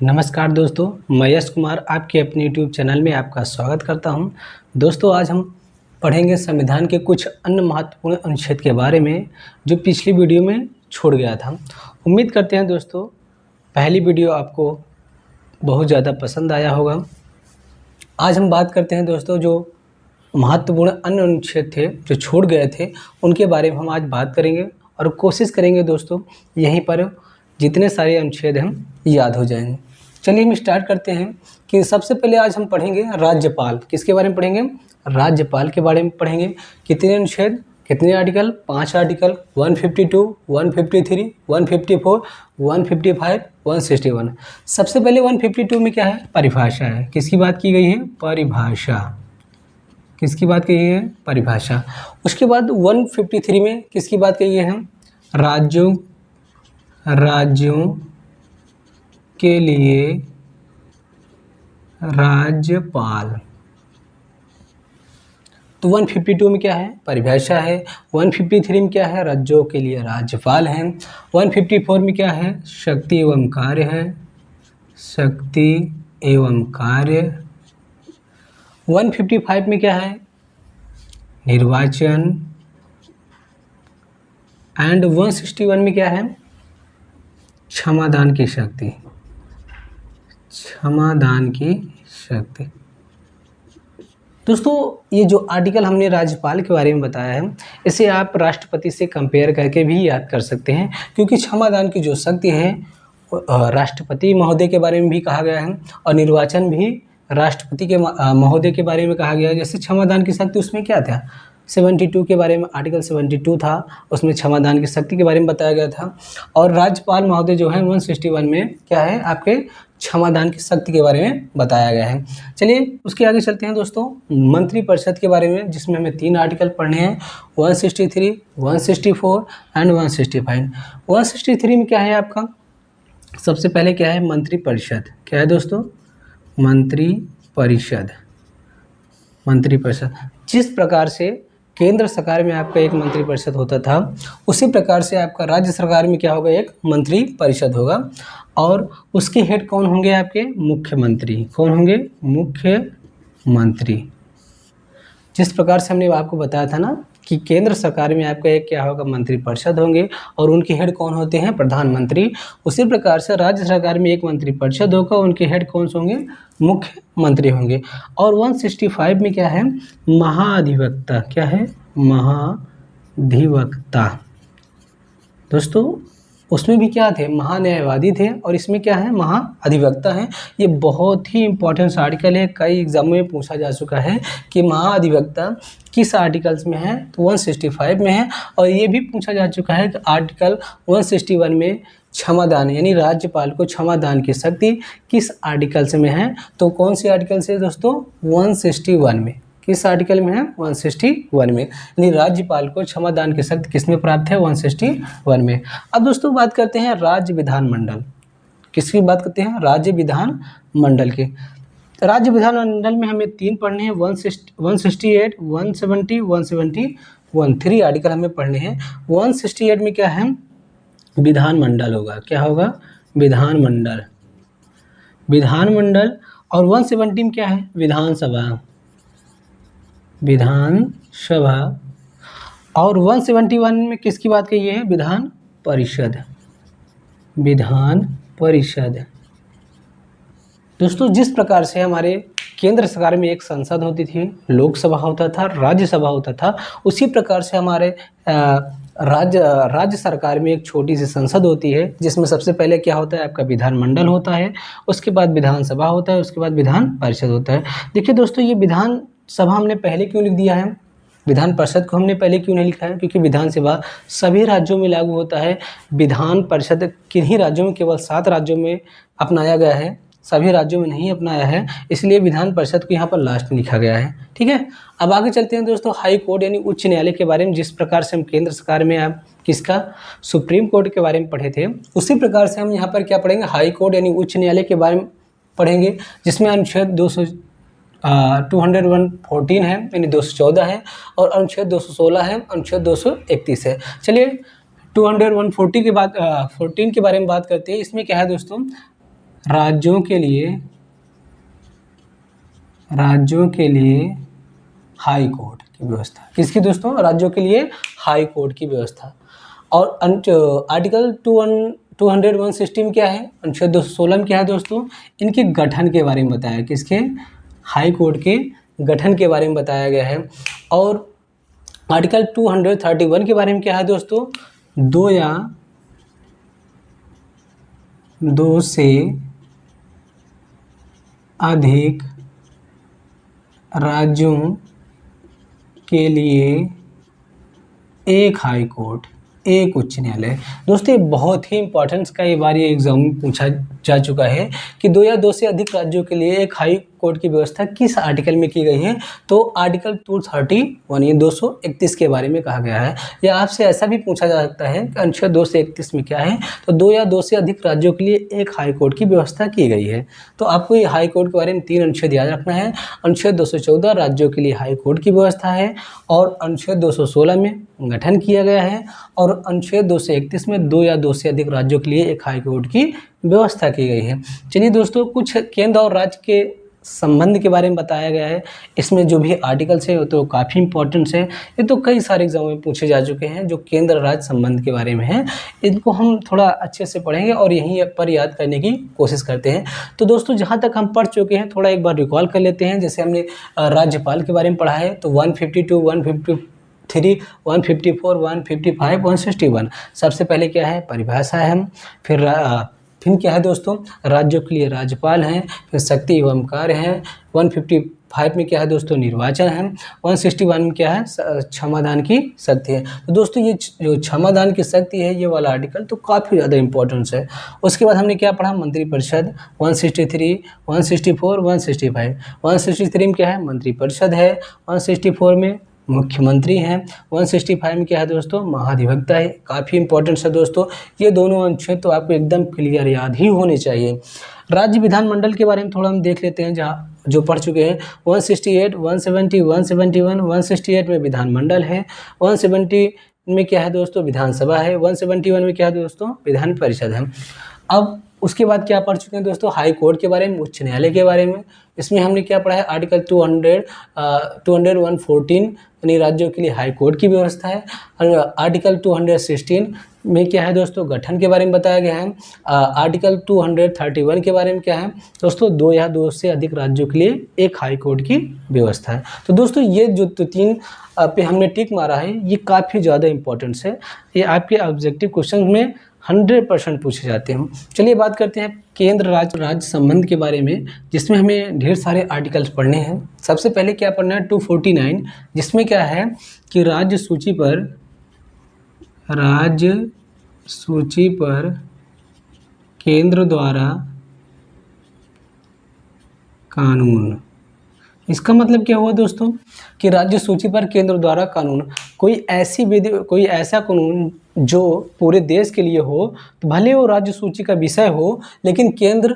नमस्कार दोस्तों, मैं यश कुमार आपके अपने यूट्यूब चैनल में आपका स्वागत करता हूं। दोस्तों, आज हम पढ़ेंगे संविधान के कुछ अन्य महत्वपूर्ण अनुच्छेद के बारे में जो पिछली वीडियो में छूट गया था। उम्मीद करते हैं दोस्तों पहली वीडियो आपको बहुत ज़्यादा पसंद आया होगा। आज हम बात करते हैं दोस्तों जो महत्वपूर्ण अन्य अनुच्छेद थे जो छूट गए थे उनके बारे में हम आज बात करेंगे और कोशिश करेंगे दोस्तों यहीं पर जितने सारे अनुच्छेद हम याद हो जाएंगे। चलिए हम स्टार्ट करते हैं कि सबसे पहले आज हम पढ़ेंगे राज्यपाल। किसके बारे में पढ़ेंगे? राज्यपाल के बारे में पढ़ेंगे। कितने अनुच्छेद, कितने आर्टिकल? 5 आर्टिकल, 152, 153, 154, 155, 161। सबसे पहले 152 में क्या है? परिभाषा है। किसकी बात की गई है? परिभाषा। किसकी बात की गई है? परिभाषा। उसके बाद 153 में किसकी बात की गई है? राज्यों के लिए राज्यपाल। तो 152 में क्या है? परिभाषा है। 153 में क्या है? राज्यों के लिए राज्यपाल है। 154 में क्या है? शक्ति एवं कार्य है। शक्ति एवं कार्य। 155 में क्या है? निर्वाचन। एंड 161 में क्या है? क्षमादान की शक्ति। क्षमादान की शक्ति। दोस्तों, ये जो आर्टिकल हमने राज्यपाल के बारे में बताया है इसे आप राष्ट्रपति से कंपेयर करके भी याद कर सकते हैं, क्योंकि क्षमादान की जो शक्ति है राष्ट्रपति महोदय के बारे में भी कहा गया है और निर्वाचन भी राष्ट्रपति के महोदय के बारे में कहा गया है। जैसे क्षमादान की शक्ति उसमें क्या था? 72 के बारे में आर्टिकल 72 था, उसमें क्षमादान की शक्ति के बारे में बताया गया था। और राज्यपाल महोदय जो है 161 में क्या है? आपके क्षमादान की शक्ति के बारे में बताया गया है। चलिए उसके आगे चलते हैं दोस्तों मंत्रिपरिषद के बारे में, जिसमें हमें 3 आर्टिकल पढ़ने हैं, 163, 164 एंड 165। 163 में क्या है आपका? सबसे पहले क्या है? मंत्रिपरिषद। क्या है दोस्तों? मंत्रिपरिषद। मंत्रिपरिषद जिस प्रकार से केंद्र सरकार में आपका एक मंत्रिपरिषद होता था उसी प्रकार से आपका राज्य सरकार में क्या होगा? एक मंत्रिपरिषद होगा। और उसके हेड कौन होंगे? आपके मुख्यमंत्री। कौन होंगे? मुख्यमंत्री। जिस प्रकार से हमने आपको बताया था ना कि केंद्र सरकार में आपका एक क्या होगा? मंत्रिपरिषद होंगे और उनके हेड कौन होते हैं? प्रधानमंत्री। उसी प्रकार से राज्य सरकार में एक मंत्रिपरिषद होगा, उनके हेड कौन से होंगे? मुख्यमंत्री होंगे। और 165 में क्या है? महाधिवक्ता। क्या है? महाधिवक्ता। दोस्तों उसमें भी क्या थे? महान्यायवादी थे और इसमें क्या है? महाअधिवक्ता हैं। ये बहुत ही इंपॉर्टेंट आर्टिकल है, कई एग्जाम में पूछा जा चुका है कि महाअधिवक्ता किस आर्टिकल्स में है? तो 165 में है। और ये भी पूछा जा चुका है कि आर्टिकल 161 में क्षमादान यानी राज्यपाल को क्षमादान की शक्ति किस आर्टिकल से में है? तो कौन सी आर्टिकल से दोस्तों? 161 में। किस आर्टिकल में है? 161 में। यानी राज्यपाल को क्षमादान की शक्ति किसमें प्राप्त है? 161 में। अब दोस्तों बात करते हैं राज्य विधानमंडल। किसकी बात करते हैं? राज्य विधानमंडल के। राज्य विधानमंडल में हमें 3 पढ़ने हैं, 168, 170, 171। 3 आर्टिकल हमें पढ़ने हैं। 168 में क्या है? विधानमंडल होगा। क्या होगा? विधानमंडल। विधानमंडल। और 170 में क्या है? विधानसभा। विधानसभा। और 171 में किसकी बात कही है? विधान परिषद। विधान परिषद। दोस्तों जिस प्रकार से हमारे केंद्र सरकार में एक संसद होती थी, लोकसभा होता था, राज्यसभा होता था, उसी प्रकार से हमारे राज्य सरकार में एक छोटी सी संसद होती है, जिसमें सबसे पहले क्या होता है? आपका विधानमंडल होता है, उसके बाद विधानसभा होता है, उसके बाद विधान परिषद होता है। देखिए दोस्तों, ये विधानसभा हमने पहले क्यों लिख दिया है? विधान परिषद को हमने पहले क्यों नहीं लिखा है? क्योंकि विधानसभा सभी राज्यों में लागू होता है, विधान परिषद किन्हीं राज्यों में, केवल 7 राज्यों में अपनाया गया है, सभी राज्यों में नहीं अपनाया है, इसलिए विधान परिषद को यहाँ पर लास्ट में लिखा गया है। ठीक है, अब आगे चलते हैं दोस्तों हाई कोर्ट यानी उच्च न्यायालय के बारे में। जिस प्रकार से हम केंद्र सरकार में आप किसका? सुप्रीम कोर्ट के बारे में पढ़े थे, उसी प्रकार से हम यहाँ पर क्या पढ़ेंगे? हाई कोर्ट यानी उच्च न्यायालय के बारे में पढ़ेंगे, जिसमें अनुच्छेद 214 है यानी 214 है और अनुच्छेद 216 है, अनुच्छेद 231 है। चलिए 214 के बाद 14 के बारे में बात करते हैं। इसमें क्या है दोस्तों? राज्यों के लिए हाई कोर्ट की व्यवस्था। किसकी दोस्तों? राज्यों के लिए हाई कोर्ट की व्यवस्था। और आर्टिकल 201 में क्या है? अनुच्छेद 216 में क्या है दोस्तों? इनके गठन के बारे में बताया। किसके? हाई कोर्ट के गठन के बारे में बताया गया है। और आर्टिकल 231 के बारे में क्या है दोस्तों? दो या दो से अधिक राज्यों के लिए एक हाई कोर्ट, एक उच्च न्यायालय। दोस्तों ये बहुत ही इंपॉर्टेंट का ये बार ये एग्जाम में पूछा जा चुका है कि दो या दो से अधिक राज्यों के लिए एक हाई कोर्ट की व्यवस्था किस आर्टिकल में की गई है? तो आर्टिकल 231 ये 231 के बारे में कहा गया है। या आपसे ऐसा भी पूछा जा सकता है कि अनुच्छेद 2 से 31 में क्या है? तो दो या दो से अधिक राज्यों के लिए एक हाई कोर्ट की व्यवस्था की गई है। तो आपको ये हाई कोर्ट के बारे में 3 अनुच्छेद याद रखना है। अनुच्छेद 214 राज्यों के लिए हाई कोर्ट की व्यवस्था है, और अनुच्छेद 216 में गठन किया गया है, और अनुच्छेद 231 में दो या दो से अधिक राज्यों के लिए एक हाई कोर्ट की व्यवस्था की गई है। चलिए दोस्तों, कुछ केंद्र और राज्य के संबंध के बारे में बताया गया है। इसमें जो भी आर्टिकल्स है वो तो काफ़ी इंपॉर्टेंट है। ये तो कई सारे एग्जाम में पूछे जा चुके हैं जो केंद्र राज्य संबंध के बारे में है। इनको हम थोड़ा अच्छे से पढ़ेंगे और यहीं पर याद करने की कोशिश करते हैं। तो दोस्तों जहाँ तक हम पढ़ चुके हैं थोड़ा एक बार रिकॉल कर लेते हैं। जैसे हमने राज्यपाल के बारे में पढ़ा है, तो 152, 153, 154, 155, 161। सबसे पहले क्या है? परिभाषा है। फिर क्या है दोस्तों? राज्यों के लिए राज्यपाल हैं। फिर शक्ति एवं कार्य हैं। 155 में क्या है दोस्तों? निर्वाचन है। 161 में क्या है? क्षमादान की शक्ति है। तो दोस्तों ये जो क्षमादान की शक्ति है ये वाला आर्टिकल तो काफ़ी ज़्यादा इंपॉर्टेंस है। उसके बाद हमने क्या पढ़ा? मंत्रिपरिषद 163, 164, 165। 163 में क्या है? मंत्रिपरिषद है। 164 में मुख्यमंत्री हैं। 165 में क्या है दोस्तों? महाधिवक्ता है। काफ़ी इंपॉर्टेंट है दोस्तों। ये दोनों अनुच्छेद तो आपको एकदम क्लियर याद ही होने चाहिए। राज्य विधानमंडल के बारे में थोड़ा हम देख लेते हैं, जहाँ जो पढ़ चुके हैं। 168, 170, 171, 168 में विधानमंडल है। 170 में क्या है दोस्तों? विधानसभा है। 171 में क्या है दोस्तों? विधान परिषद है। अब उसके बाद क्या पढ़ चुके हैं दोस्तों? हाई कोर्ट के बारे में, उच्च न्यायालय के बारे में। इसमें हमने क्या पढ़ा है? आर्टिकल 214 यानी राज्यों के लिए हाई कोर्ट की व्यवस्था है। आर्टिकल 216 में क्या है दोस्तों? गठन के बारे में बताया गया है। आर्टिकल 231 के बारे में क्या है दोस्तों? दो या दो से अधिक राज्यों के लिए एक हाई कोर्ट की व्यवस्था है। तो दोस्तों ये जो तीन पे हमने टिक मारा है ये काफ़ी ज़्यादा इंपॉर्टेंस है। ये आपके ऑब्जेक्टिव क्वेश्चन में 100% पूछे जाते हैं। चलिए बात करते हैं केंद्र राज्य संबंध के बारे में, जिसमें हमें ढेर सारे आर्टिकल्स पढ़ने हैं। सबसे पहले क्या पढ़ना है? 249, जिसमें क्या है कि राज्य सूची पर केंद्र द्वारा कानून। इसका मतलब क्या हुआ दोस्तों? कि राज्य सूची पर केंद्र द्वारा कानून, कोई ऐसा कानून जो पूरे देश के लिए हो, तो भले वो राज्य सूची का विषय हो, लेकिन केंद्र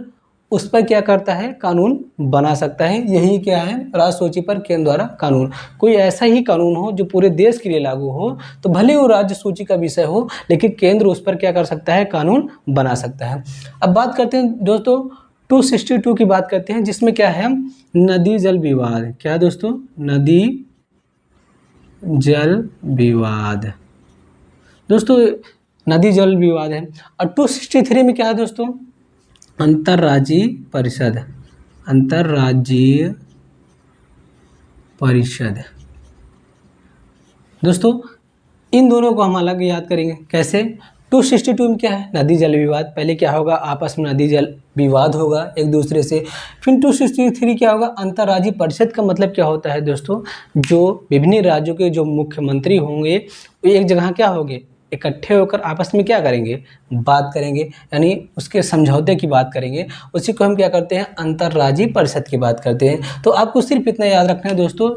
उस पर क्या करता है? कानून बना सकता है। यही क्या है? राज्य सूची पर केंद्र द्वारा कानून। कोई ऐसा ही कानून हो जो पूरे देश के लिए लागू हो, तो भले वो राज्य सूची का विषय हो, लेकिन केंद्र उस पर क्या कर सकता है? कानून बना सकता है। अब बात करते हैं दोस्तों 262 की बात करते हैं, जिसमें क्या है? नदी जल विवाद। क्या दोस्तों? नदी जल विवाद। दोस्तों नदी जल विवाद है। और 263 में क्या है दोस्तों? अंतर्राज्यीय परिषद। दोस्तों इन दोनों को हम अलग याद करेंगे। कैसे? 262 में क्या है? नदी जल विवाद। पहले क्या होगा? आपस में नदी जल विवाद होगा एक दूसरे से। फिर 263 क्या होगा? अंतर्राज्यीय परिषद का मतलब क्या होता है दोस्तों? जो विभिन्न राज्यों के जो मुख्यमंत्री होंगे वो एक जगह क्या होंगे? इकट्ठे होकर आपस में क्या करेंगे? बात करेंगे, यानी उसके समझौते की बात करेंगे। उसी को हम क्या करते हैं? अंतर्राज्यीय परिषद की बात करते हैं। तो आपको सिर्फ इतना याद रखना है दोस्तों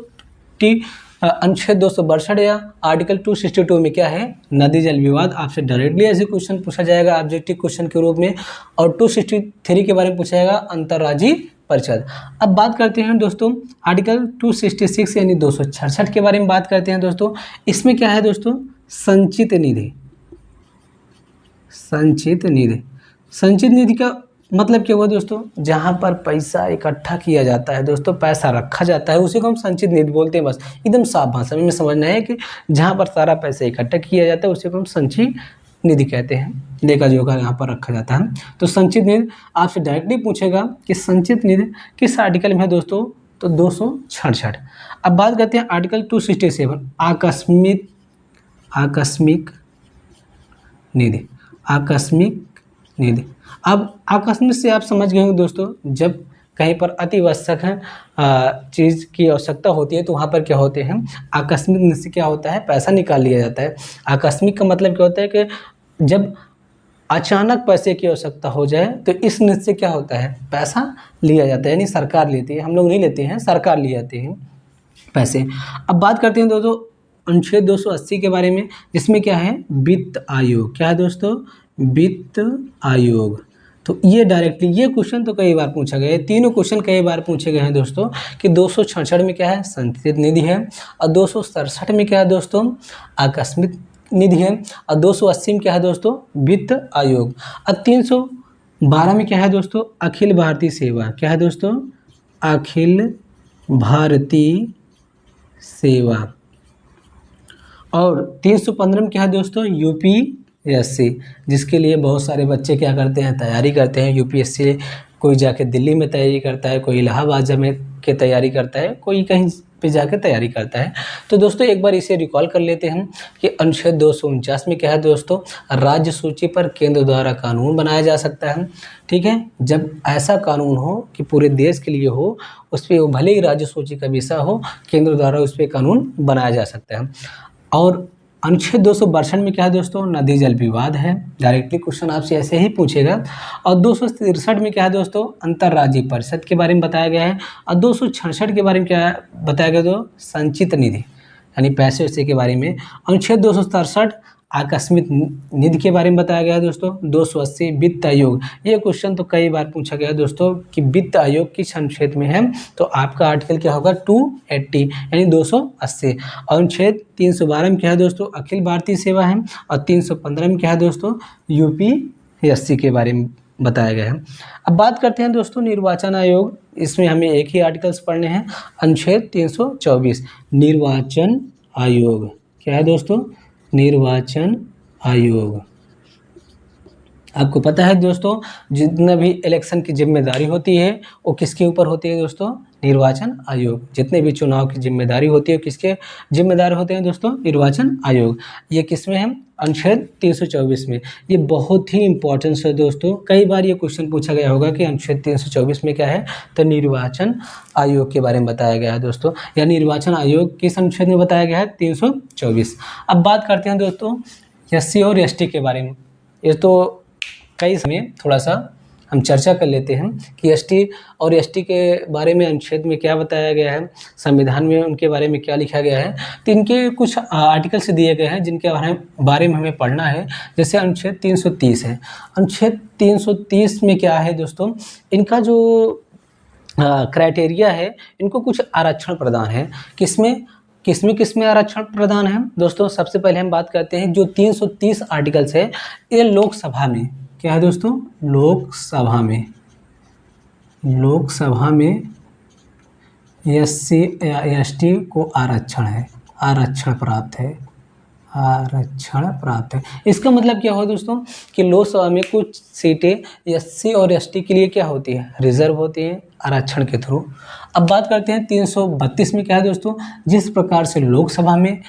कि अनुच्छेद 262 या आर्टिकल 262 में क्या है? नदी जल विवाद। आपसे डायरेक्टली ऐसे क्वेश्चन पूछा जाएगा ऑब्जेक्टिव क्वेश्चन के रूप में। और 263 के बारे में पूछा जाएगा अंतर्राज्यीय परिषद। अब बात करते हैं दोस्तों आर्टिकल 266 यानी 266 के बारे में बात करते हैं दोस्तों। इसमें क्या है दोस्तों? संचित निधि का मतलब क्या हुआ दोस्तों, जहाँ पर पैसा इकट्ठा किया जाता है दोस्तों, पैसा रखा जाता है, उसी को हम संचित निधि बोलते हैं। बस एकदम साफ भाषा में समझना है कि जहाँ पर सारा पैसा इकट्ठा किया जाता है उसी को हम संचित निधि कहते हैं। लेखा जोखा यहाँ पर रखा जाता है। तो संचित निधि आपसे डायरेक्टली पूछेगा कि संचित निधि किस आर्टिकल में है दोस्तों, तो 266। अब बात करते हैं आर्टिकल 267 आकस्मिक निधि। आकस्मिक निधि, अब आकस्मिक से आप समझ गए होंगे दोस्तों, जब कहीं पर अति आवश्यक है चीज़ की आवश्यकता होती है तो वहाँ पर क्या होते हैं, आकस्मिक निधि से क्या होता है, पैसा निकाल लिया जाता है। आकस्मिक का मतलब क्या होता है कि जब अचानक पैसे की आवश्यकता हो जाए तो इस निधि से क्या होता है, पैसा लिया जाता है, यानी सरकार लेती है, हम लोग नहीं लेते हैं, सरकार ले जाती है पैसे। अब बात करते हैं दोस्तों अनुच्छेद 280 के बारे में, जिसमें क्या है, वित्त आयोग। क्या है दोस्तों, वित्त आयोग। तो ये डायरेक्टली ये क्वेश्चन तो कई बार पूछा गया है, तीनों क्वेश्चन कई बार पूछे गए हैं दोस्तों कि 266 में क्या है, संचित निधि है, और 267 में क्या है दोस्तों, आकस्मिक निधि है, और 280 में क्या है दोस्तों, वित्त आयोग, और 312 में क्या है दोस्तों, अखिल भारतीय सेवा। क्या है दोस्तों, अखिल भारतीय सेवा। और 315 में क्या है दोस्तों, यूपीएससी, जिसके लिए बहुत सारे बच्चे क्या करते हैं, तैयारी करते हैं यूपीएससी। कोई जाके दिल्ली में तैयारी करता है, कोई इलाहाबाद में के तैयारी करता है, कोई कहीं पे जाकर तैयारी करता है। तो दोस्तों एक बार इसे रिकॉल कर लेते हैं कि अनुच्छेद 249 में क्या है दोस्तों, राज्य सूची पर केंद्र द्वारा कानून बनाया जा सकता है। ठीक है, जब ऐसा कानून हो कि पूरे देश के लिए हो, उस पर भले ही राज्य सूची का विषय हो, केंद्र द्वारा उस पर कानून बनाया जा सकता है। और अनुच्छेद 262 में क्या है दोस्तों, नदी जल विवाद है, डायरेक्टली क्वेश्चन आपसे ऐसे ही पूछेगा। और 263 में क्या है दोस्तों, अंतर्राज्यीय परिषद के बारे में बताया गया है। और 266 के बारे में क्या बताया गया, तो संचित निधि यानी पैसे वैसे के बारे में। अनुच्छेद 267 आकस्मिक निधि के बारे में बताया गया है दोस्तों। 280 वित्त आयोग, ये क्वेश्चन तो कई बार पूछा गया है दोस्तों कि वित्त आयोग किस अनुच्छेद में है, तो आपका आर्टिकल क्या होगा, 280 यानी 280। और अनुच्छेद 312 में क्या है दोस्तों, अखिल भारतीय सेवा है। और 315 में क्या है दोस्तों, यूपीएससी के बारे में बताया गया है। अब बात करते हैं दोस्तों निर्वाचन आयोग, इसमें हमें एक ही आर्टिकल्स पढ़ने हैं। अनुच्छेद 324 निर्वाचन आयोग। क्या है दोस्तों, निर्वाचन आयोग। आपको पता है दोस्तों, जितना भी इलेक्शन की जिम्मेदारी होती है वो किसके ऊपर होती है दोस्तों, निर्वाचन आयोग। जितने भी चुनाव की जिम्मेदारी होती है किसके जिम्मेदार होते हैं दोस्तों, निर्वाचन आयोग। ये किस में है, अनुच्छेद 324 में। ये बहुत ही इंपॉर्टेंट है दोस्तों, कई बार ये क्वेश्चन पूछा गया होगा कि अनुच्छेद 324 में क्या है, तो निर्वाचन आयोग के बारे में बताया गया है दोस्तों, या निर्वाचन आयोग किस अनुच्छेद में बताया गया है, 324। अब बात करते हैं दोस्तों एससी और एसटी के बारे में। ये तो कई समय थोड़ा सा हम चर्चा कर लेते हैं कि एसटी और एसटी के बारे में अनुच्छेद में क्या बताया गया है, संविधान में उनके बारे में क्या लिखा गया है। तो इनके कुछ आर्टिकल से दिए गए हैं जिनके बारे में हमें पढ़ना है। जैसे अनुच्छेद 330 है। अनुच्छेद 330 में क्या है दोस्तों, इनका जो क्राइटेरिया है, इनको कुछ आरक्षण प्रदान है। किसमें आरक्षण प्रदान है दोस्तों, सबसे पहले हम बात करते हैं जो 330 आर्टिकल्स है, ये लोकसभा में क्या है दोस्तों, लोकसभा में एससी या एसटी को आरक्षण प्राप्त है। इसका मतलब क्या हुआ दोस्तों कि लोकसभा में कुछ सीटें एससी और एसटी के लिए क्या होती है, रिजर्व होती है आरक्षण के थ्रू। अब बात करते हैं 332 में क्या है दोस्तों, जिस प्रकार से लोकसभा में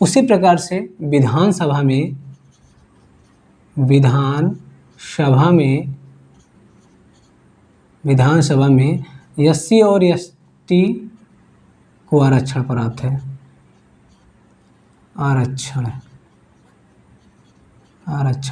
उसी प्रकार से विधानसभा में एससी और एसटी को आरक्षण प्राप्त है। आरक्षण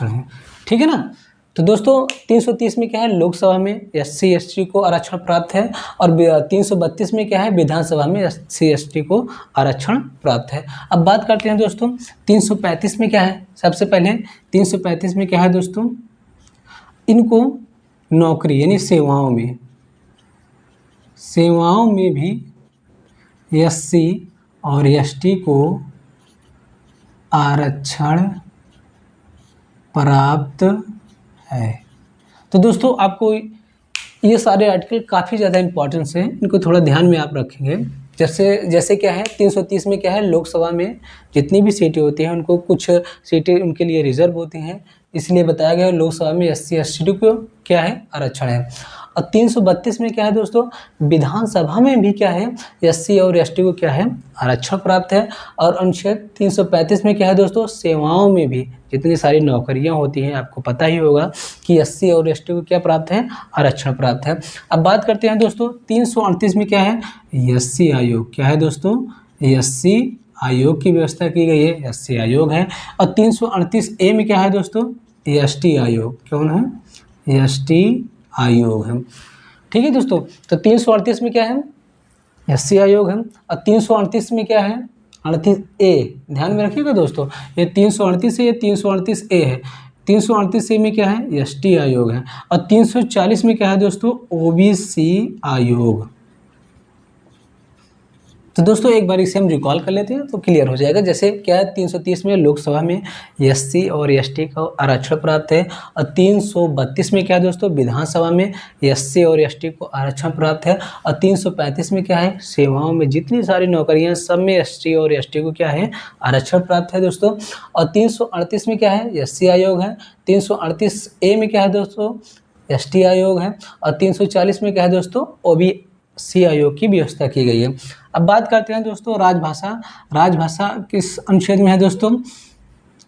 है, ठीक है ना। तो दोस्तों 330 में क्या है, लोकसभा में एससी एसटी को आरक्षण प्राप्त है। और 332 में क्या है, विधानसभा में एससी एसटी को आरक्षण प्राप्त है। अब बात करते हैं दोस्तों 335 में क्या है। सबसे पहले 335 में क्या है दोस्तों, इनको नौकरी यानी सेवाओं में भी एससी और एसटी को आरक्षण प्राप्त है। तो दोस्तों आपको ये सारे आर्टिकल काफ़ी ज़्यादा इंपॉर्टेंस हैं, इनको थोड़ा ध्यान में आप रखेंगे। जैसे क्या है 330 में क्या है, लोकसभा में जितनी भी सीटें होती हैं उनको कुछ सीटें उनके लिए रिजर्व होती हैं, इसलिए बताया गया लोकसभा में SC ST को क्या है, आरक्षण है। और 332 में क्या है दोस्तों, विधानसभा में भी क्या है, SC और ST को क्या है, आरक्षण प्राप्त है। और अनुच्छेद 335 में क्या है दोस्तों, सेवाओं में भी जितनी सारी नौकरियां होती हैं आपको पता ही होगा कि SC और ST को क्या प्राप्त है, आरक्षण प्राप्त है। अब बात करते हैं दोस्तों 338 में क्या है, SC आयोग क्या है दोस्तों, SC आयोग की व्यवस्था की गई है, SC आयोग है। और 338A में क्या है दोस्तों, ST आयोग, कौन है, ST आयोग है। ठीक है दोस्तों, तो 338 में क्या है, SC आयोग है। और 338 में क्या है, 38A, ध्यान में रखिएगा दोस्तों, ये 338 है, ये 338A है। 338A में क्या है, ST आयोग है। और 340 में क्या है दोस्तों, OBC आयोग। तो दोस्तों एक बार इसे हम रिकॉल कर लेते हैं तो क्लियर हो जाएगा। जैसे क्या है, 330 में लोकसभा में SC और ST को आरक्षण प्राप्त है। और 332 में क्या है दोस्तों, विधानसभा में SC और ST को आरक्षण प्राप्त है। और 335 में क्या है, सेवाओं में जितनी सारी नौकरियां सब में SC और ST को क्या है, आरक्षण प्राप्त है दोस्तों। और 338 में क्या है, SC आयोग है। 338A में क्या है दोस्तों, ST आयोग है। और 340 में क्या है दोस्तों, OBC आयोग की व्यवस्था की गई है। अब बात करते हैं दोस्तों राजभाषा। राजभाषा किस अनुच्छेद में है दोस्तों,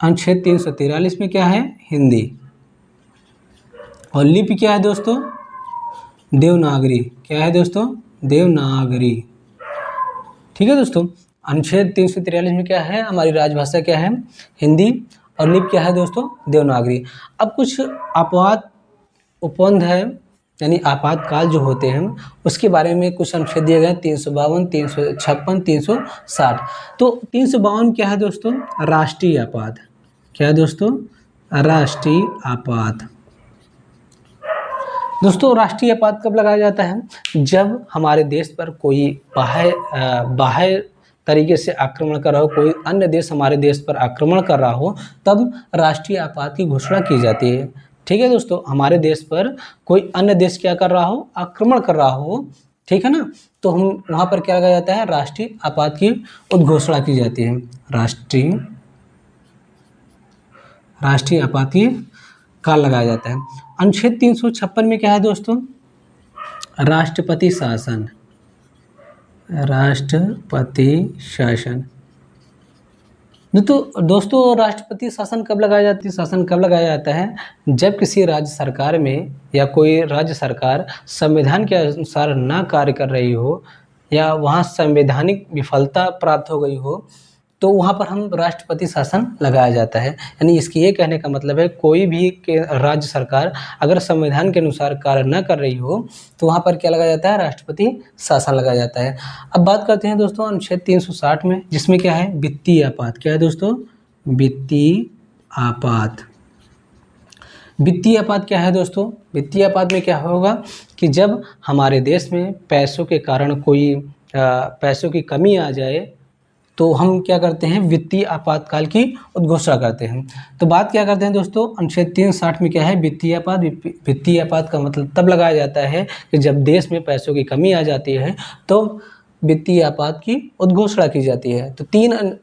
अनुच्छेद 343 में क्या है, हिंदी। और लिपि क्या है दोस्तों, देवनागरी, क्या है दोस्तों, देवनागरी। ठीक है दोस्तों, अनुच्छेद 343 में क्या है, हमारी राजभाषा क्या है, हिंदी। और लिपि क्या है दोस्तों, देवनागरी। अब कुछ अपवाद उपबंध है, यानी आपातकाल जो होते हैं उसके बारे में कुछ अनुच्छेद दिए गए, 352, 356, 360। तो 352 क्या है दोस्तों, राष्ट्रीय आपात। क्या है दोस्तों, राष्ट्रीय आपात। दोस्तों राष्ट्रीय आपात कब लगाया जाता है, जब हमारे देश पर कोई बाह्य तरीके से आक्रमण कर रहा हो, कोई अन्य देश हमारे देश पर आक्रमण कर रहा हो, तब राष्ट्रीय आपात की घोषणा की जाती है। ठीक है दोस्तों, हमारे देश पर कोई अन्य देश क्या कर रहा हो, आक्रमण कर रहा हो, ठीक है ना, तो हम वहाँ पर क्या लगाया जाता है, राष्ट्रीय आपात की उद्घोषणा की जाती है। राष्ट्रीय आपात की काल लगाया जाता है। अनुच्छेद 356 में क्या है दोस्तों, राष्ट्रपति शासन। राष्ट्रपति शासन। तो दोस्तों राष्ट्रपति शासन कब लगाया जाता है, जब किसी राज्य सरकार में या कोई राज्य सरकार संविधान के अनुसार ना कार्य कर रही हो या वहाँ संवैधानिक विफलता प्राप्त हो गई हो, तो वहाँ पर हम राष्ट्रपति शासन लगाया जाता है। यानी इसकी ये कहने का मतलब है, कोई भी राज्य सरकार अगर संविधान के अनुसार कार्य न कर रही हो तो वहाँ पर क्या लगाया जाता है, राष्ट्रपति शासन लगाया जाता है। अब बात करते हैं दोस्तों अनुच्छेद 360 में, जिसमें क्या है, वित्तीय आपात। क्या है दोस्तों, वित्तीय आपात। वित्तीय आपात क्या है दोस्तों, वित्तीय आपात में क्या होगा कि जब हमारे देश में पैसों के कारण कोई पैसों की कमी आ जाए तो हम क्या करते हैं, वित्तीय आपातकाल की उद्घोषणा करते हैं। तो बात क्या करते हैं दोस्तों, अनुच्छेद 360 में क्या है, वित्तीय आपात। वित्तीय आपात का मतलब तब लगाया जाता है कि जब देश में पैसों की कमी आ जाती है तो वित्तीय आपात की उद्घोषणा की जाती है। तो 3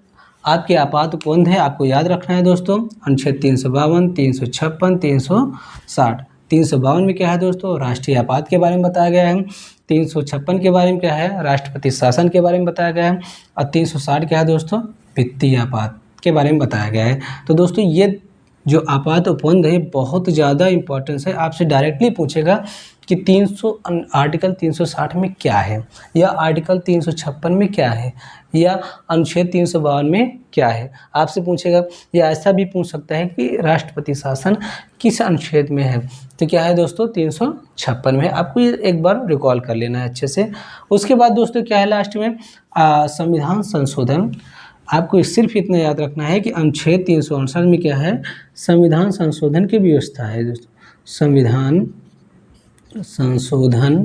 आपके आपात उपबंध है, आपको याद रखना है दोस्तों, अनुच्छेद 352, 356, 360। 352 में क्या है दोस्तों, राष्ट्रीय आपात के बारे में बताया गया है। 356 के बारे में क्या है, राष्ट्रपति शासन के बारे में बताया गया है। और 360 क्या है दोस्तों, वित्तीय आपात के बारे में बताया गया है। तो दोस्तों ये जो आपात उपबंध है बहुत ज़्यादा इंपॉर्टेंस है, आपसे डायरेक्टली पूछेगा कि आर्टिकल 360 में क्या है, या आर्टिकल 356 में क्या है, या अनुच्छेद 352 में क्या है, आपसे पूछेगा। या ऐसा भी पूछ सकता है कि राष्ट्रपति शासन किस अनुच्छेद में है, तो क्या है दोस्तों, 356 में। आपको ये एक बार रिकॉल कर लेना है अच्छे से। उसके बाद दोस्तों क्या है लास्ट में, संविधान संशोधन। आपको सिर्फ इतना याद रखना है कि अनुच्छेद 359 में क्या है, संविधान संशोधन की व्यवस्था है दोस्तों, संविधान संशोधन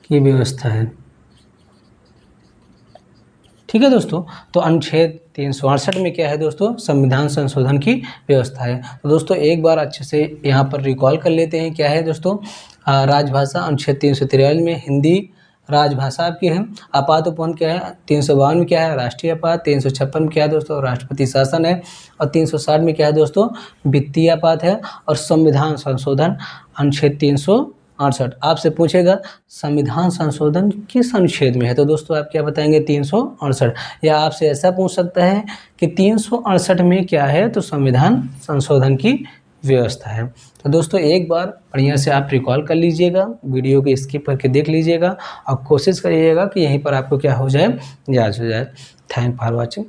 की व्यवस्था है। ठीक है दोस्तों। तो अनुच्छेद 368 में क्या है दोस्तों, संविधान संशोधन की व्यवस्था है। तो दोस्तों एक बार अच्छे से यहाँ पर रिकॉल कर लेते हैं, क्या है दोस्तों, राजभाषा अनुच्छेद 343 में हिंदी राजभाषा आपकी है। आपात उपवन क्या है, 352 में क्या है, राष्ट्रीय आपात। 356 में क्या है दोस्तों, राष्ट्रपति शासन है। और 360 में क्या है दोस्तों, वित्तीय आपात है। और संविधान संशोधन अनुच्छेद 368 आपसे पूछेगा संविधान संशोधन किस अनुच्छेद में है, तो दोस्तों आप क्या बताएंगे, 368। या आपसे ऐसा पूछ सकता है कि 368 में क्या है, तो संविधान संशोधन की व्यवस्था है। तो दोस्तों एक बार बढ़िया से आप रिकॉल कर लीजिएगा, वीडियो को स्किप करके देख लीजिएगा और कोशिश करिएगा कि यहीं पर आपको क्या हो जाए, याद हो जाए। Thank for watching.